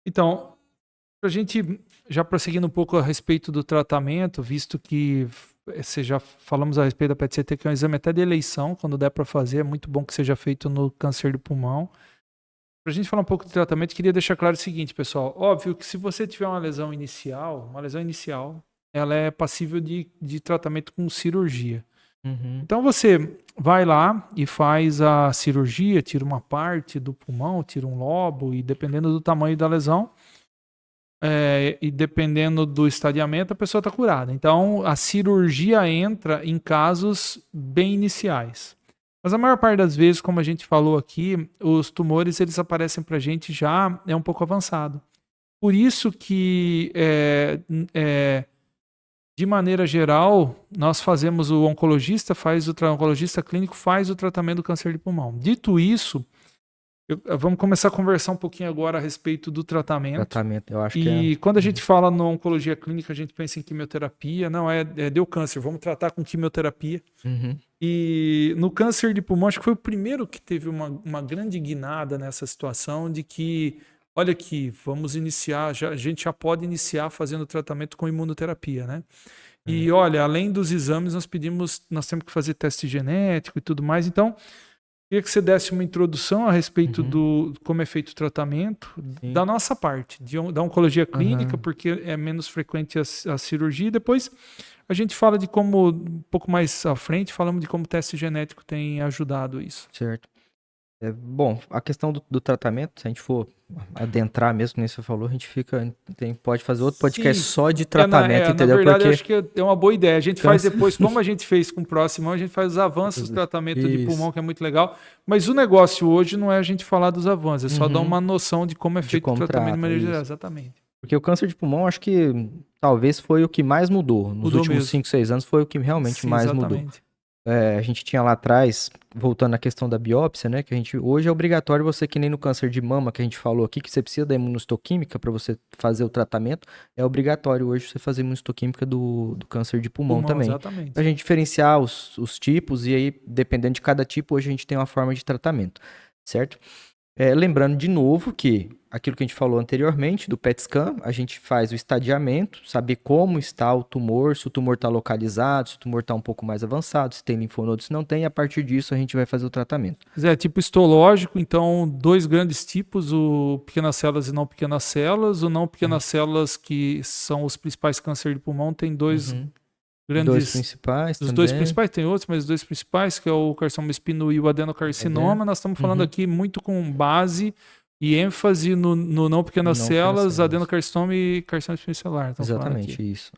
Então, para a gente já prosseguindo um pouco a respeito do tratamento, visto que você já falamos a respeito da PET-CT, que é um exame até de eleição, quando der para fazer, é muito bom que seja feito no câncer do pulmão. Para a gente falar um pouco do tratamento, queria deixar claro o seguinte, pessoal. Óbvio que se você tiver uma lesão inicial, ela é passível de tratamento com cirurgia. Uhum. Então você vai lá e faz a cirurgia, tira uma parte do pulmão, tira um lobo, e dependendo do tamanho da lesão, e dependendo do estadiamento, a pessoa está curada. Então, a cirurgia entra em casos bem iniciais. Mas a maior parte das vezes, como a gente falou aqui, os tumores eles aparecem para a gente já um pouco avançado. Por isso que, de maneira geral, nós fazemos, o oncologista oncologista clínico faz o tratamento do câncer de pulmão. Dito isso, vamos começar a conversar um pouquinho agora a respeito do tratamento. Eu acho que E quando a gente fala na oncologia clínica, a gente pensa em quimioterapia. Não, deu câncer, vamos tratar com quimioterapia. Uhum. E no câncer de pulmão, acho que foi o primeiro que teve uma grande guinada nessa situação de que, olha aqui, vamos iniciar, a gente já pode iniciar fazendo tratamento com imunoterapia, né? E olha, além dos exames, nós temos que fazer teste genético e tudo mais. Então, queria que você desse uma introdução a respeito do como é feito o tratamento, da nossa parte, da oncologia clínica, porque é menos frequente a cirurgia. E depois a gente fala de como, um pouco mais à frente, falamos de como o teste genético tem ajudado isso. Certo. Bom, a questão do tratamento, se a gente for adentrar mesmo, como você falou, a gente pode fazer outro podcast só de tratamento, entendeu? Na verdade, porque acho que é uma boa ideia. A gente faz depois, como a gente fez com o próximo, a gente faz os avanços do tratamento de pulmão, que é muito legal. Mas o negócio hoje não é a gente falar dos avanços, é só dar uma noção de como é feito o tratamento de maneira geral. Exatamente. Porque o câncer de pulmão, acho que talvez foi o que mais mudou. Nos últimos 5, 6 anos foi o que realmente mais mudou. A gente tinha lá atrás, voltando à questão da biópsia, né? Que hoje é obrigatório você, que nem no câncer de mama que a gente falou aqui, que você precisa da imunohistoquímica para você fazer o tratamento, é obrigatório hoje você fazer imunohistoquímica do câncer de pulmão também. Exatamente. Pra gente diferenciar os tipos, e aí, dependendo de cada tipo, hoje a gente tem uma forma de tratamento, certo? Lembrando de novo que aquilo que a gente falou anteriormente, do PET scan, a gente faz o estadiamento, saber como está o tumor, se o tumor está localizado, se o tumor está um pouco mais avançado, se tem linfonodo, se não tem, e a partir disso a gente vai fazer o tratamento. Tipo histológico, então, 2 grandes tipos, o pequenas células e não pequenas células. O não pequenas células, que são os principais câncer de pulmão, tem dois grandes... Dois principais Os 2 principais, tem outros, mas os 2 principais, que é o carcinoma espino e o adenocarcinoma. Nós estamos falando aqui muito com base e ênfase no não pequenas células, adenocarcinoma e carcinoma espinocelular. Exatamente, isso.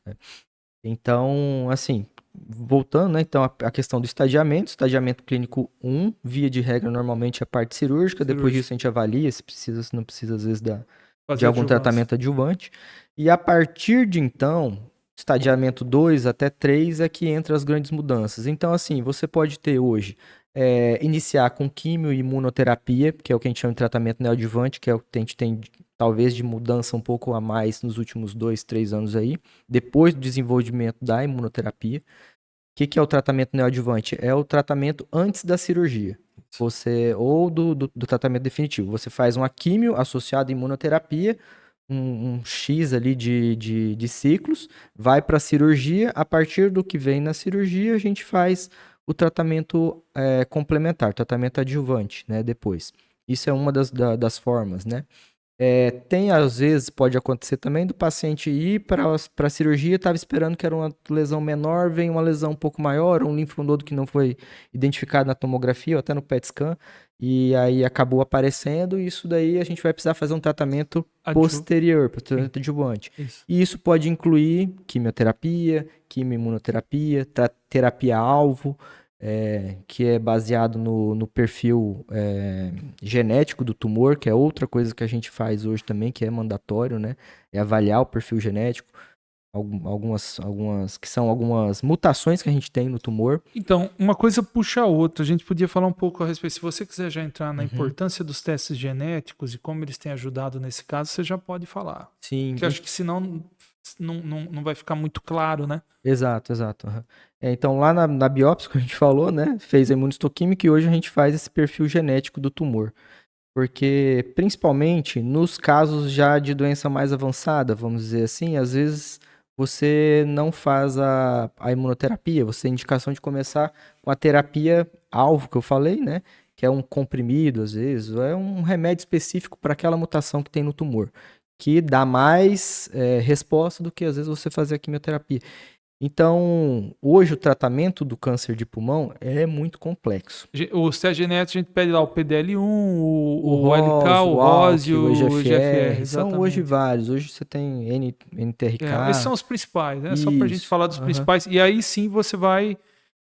Então, assim, voltando, né? Então, a questão do estadiamento clínico 1, via de regra, normalmente é a parte cirúrgica. Depois disso a gente avalia se precisa, se não precisa, às vezes, de algum tratamento adjuvante. E a partir de então, estadiamento 2 até 3 é que entra as grandes mudanças. Então, assim, você pode ter hoje, iniciar com quimio e imunoterapia, que é o que a gente chama de tratamento neoadjuvante, que é o que a gente tem, talvez, de mudança um pouco a mais nos últimos 2, 3 anos aí, depois do desenvolvimento da imunoterapia. O que é o tratamento neoadjuvante? É o tratamento antes da cirurgia. Ou do tratamento definitivo. Você faz uma quimio associada à imunoterapia, um X ali de ciclos, vai para a cirurgia. A partir do que vem na cirurgia, a gente faz o tratamento complementar, tratamento adjuvante, né, depois. Isso é uma das formas, né? Tem, às vezes, pode acontecer também do paciente ir para a cirurgia, estava esperando que era uma lesão menor, vem uma lesão um pouco maior, um linfonodo que não foi identificado na tomografia ou até no PET scan, e aí acabou aparecendo, e isso daí a gente vai precisar fazer um tratamento posterior, tratamento adjuvante. E isso pode incluir quimioterapia, quimioimunoterapia, terapia-alvo, que é baseado no perfil genético do tumor, que é outra coisa que a gente faz hoje também, que é mandatório, né? É avaliar o perfil genético, algumas que são algumas mutações que a gente tem no tumor. Então, uma coisa puxa a outra. A gente podia falar um pouco a respeito. Se você quiser já entrar na importância dos testes genéticos e como eles têm ajudado nesse caso, você já pode falar. Sim. Porque acho que senão não vai ficar muito claro, né? Exato. Então, lá na biópsia, que a gente falou, né? Fez a imunistoquímica e hoje a gente faz esse perfil genético do tumor. Porque, principalmente nos casos já de doença mais avançada, vamos dizer assim, às vezes você não faz a imunoterapia, você tem indicação de começar com a terapia alvo que eu falei, né? Que é um comprimido, às vezes, ou é um remédio específico para aquela mutação que tem no tumor, que dá mais resposta do que às vezes você fazer a quimioterapia. Então, hoje o tratamento do câncer de pulmão é muito complexo. Os testes genéticos a gente pede lá o PDL1, O o LK, ROS, o o ROS e ALK, o o EGFR, EGFR, são hoje exatamente. vários. Hoje você tem Esses são NTRK, os principais, né? Só para a gente isso, falar dos aham. principais. E aí sim você vai,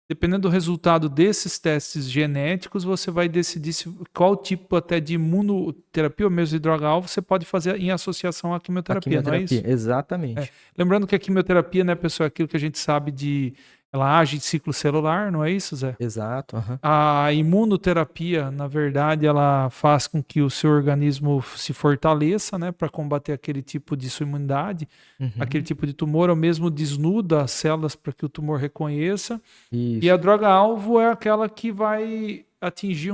dependendo do resultado desses testes genéticos, você vai decidir qual tipo até de imunoterapia ou mesmo de droga-alvo você pode fazer em associação à A quimioterapia, não é quimioterapia, isso? É. exatamente. Lembrando que a quimioterapia, né, pessoal, é aquilo que a gente sabe de. Ela age de ciclo celular, não é isso, Zé? Exato, aham. A imunoterapia, na verdade, ela faz com que o seu organismo se fortaleça, né, para combater aquele tipo de sua imunidade, aquele Uhum. tipo de tumor, ou mesmo desnuda as células para que o tumor reconheça. E a Isso. droga-alvo é aquela que vai atingir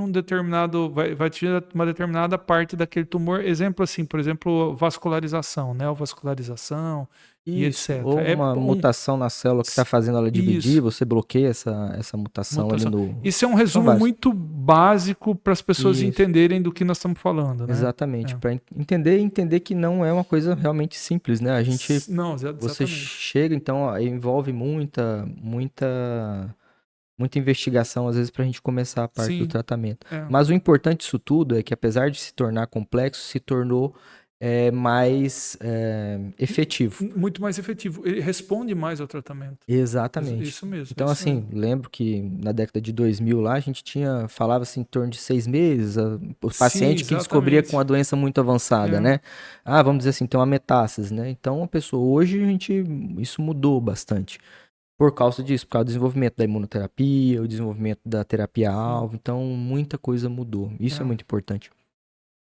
vai atingir uma determinada parte daquele tumor. Exemplo assim, por exemplo, vascularização, neovascularização e Isso. etc. Houve uma mutação na célula que está fazendo ela dividir, Isso. você bloqueia essa mutação ali Mutação. no. Isso é um São resumo vários. muito básico para as pessoas Isso. entenderem do que nós estamos falando, né? Exatamente. É. Para entender que não é uma coisa realmente simples, né? A gente. Não, Você exatamente. chega, então, ó, envolve muita investigação, às vezes, para a gente começar a parte do Sim, tratamento. é. Mas o importante disso tudo é que, apesar de se tornar complexo, se tornou mais efetivo. Muito mais efetivo. Ele responde mais ao tratamento. Exatamente. Isso mesmo, Então, isso assim, mesmo. lembro que na década de 2000 lá, a gente falava assim, em torno de 6 meses, o Sim, paciente que descobria com a exatamente. doença muito avançada, É. né? Ah, vamos dizer assim, tem uma metástase, né? Então, a pessoa, hoje isso mudou bastante. Por causa disso, por causa do desenvolvimento da imunoterapia, o desenvolvimento da Sim. terapia-alvo, então muita coisa mudou. Isso é É. muito importante.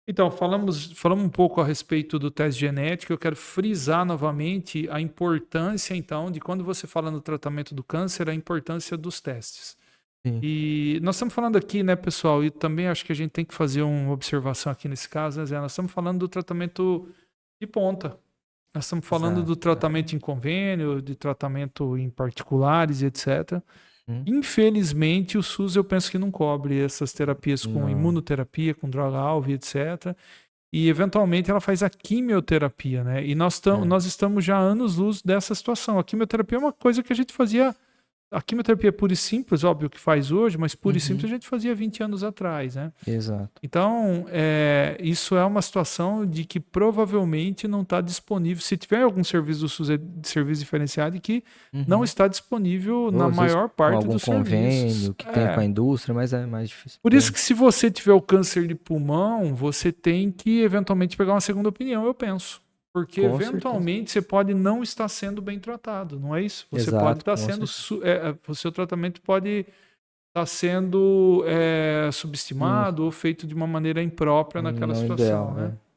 Então, falamos um pouco a respeito do teste genético. Eu quero frisar novamente a importância, então, de quando você fala no tratamento do câncer, a importância dos testes. Sim. E nós estamos falando aqui, né, pessoal, e também acho que a gente tem que fazer uma observação aqui nesse caso, né, Zé? Nós estamos falando do tratamento de ponta. Nós estamos falando Exato. do tratamento em convênio, de tratamento em particulares e etc. Hum. Infelizmente, o SUS eu penso que não cobre essas terapias com Não. imunoterapia, com droga-alvo e etc. E eventualmente ela faz a quimioterapia, né? E É. nós estamos já há anos-luz dessa situação. A quimioterapia é uma coisa que a gente fazia. A quimioterapia pura e simples, óbvio que faz hoje, mas pura e simples Uhum. a gente fazia 20 anos atrás, né? Exato. Então, isso é uma situação de que provavelmente não está disponível. Se tiver algum serviço do SUS, de serviço diferenciado, que não Uhum. está disponível Ou na às vezes maior com parte algum dos serviços. convênio que tenha com a indústria, mas é mais difícil Por ter, isso né? que se você tiver o câncer de pulmão, você tem que eventualmente pegar uma segunda opinião, eu penso. Porque Com certeza. eventualmente você pode não estar sendo bem tratado, não é isso? Você pode Exato, estar com sendo. certeza. O seu tratamento pode estar sendo Isso. subestimado ou feito de uma maneira imprópria naquela Não situação, ideal, né? é.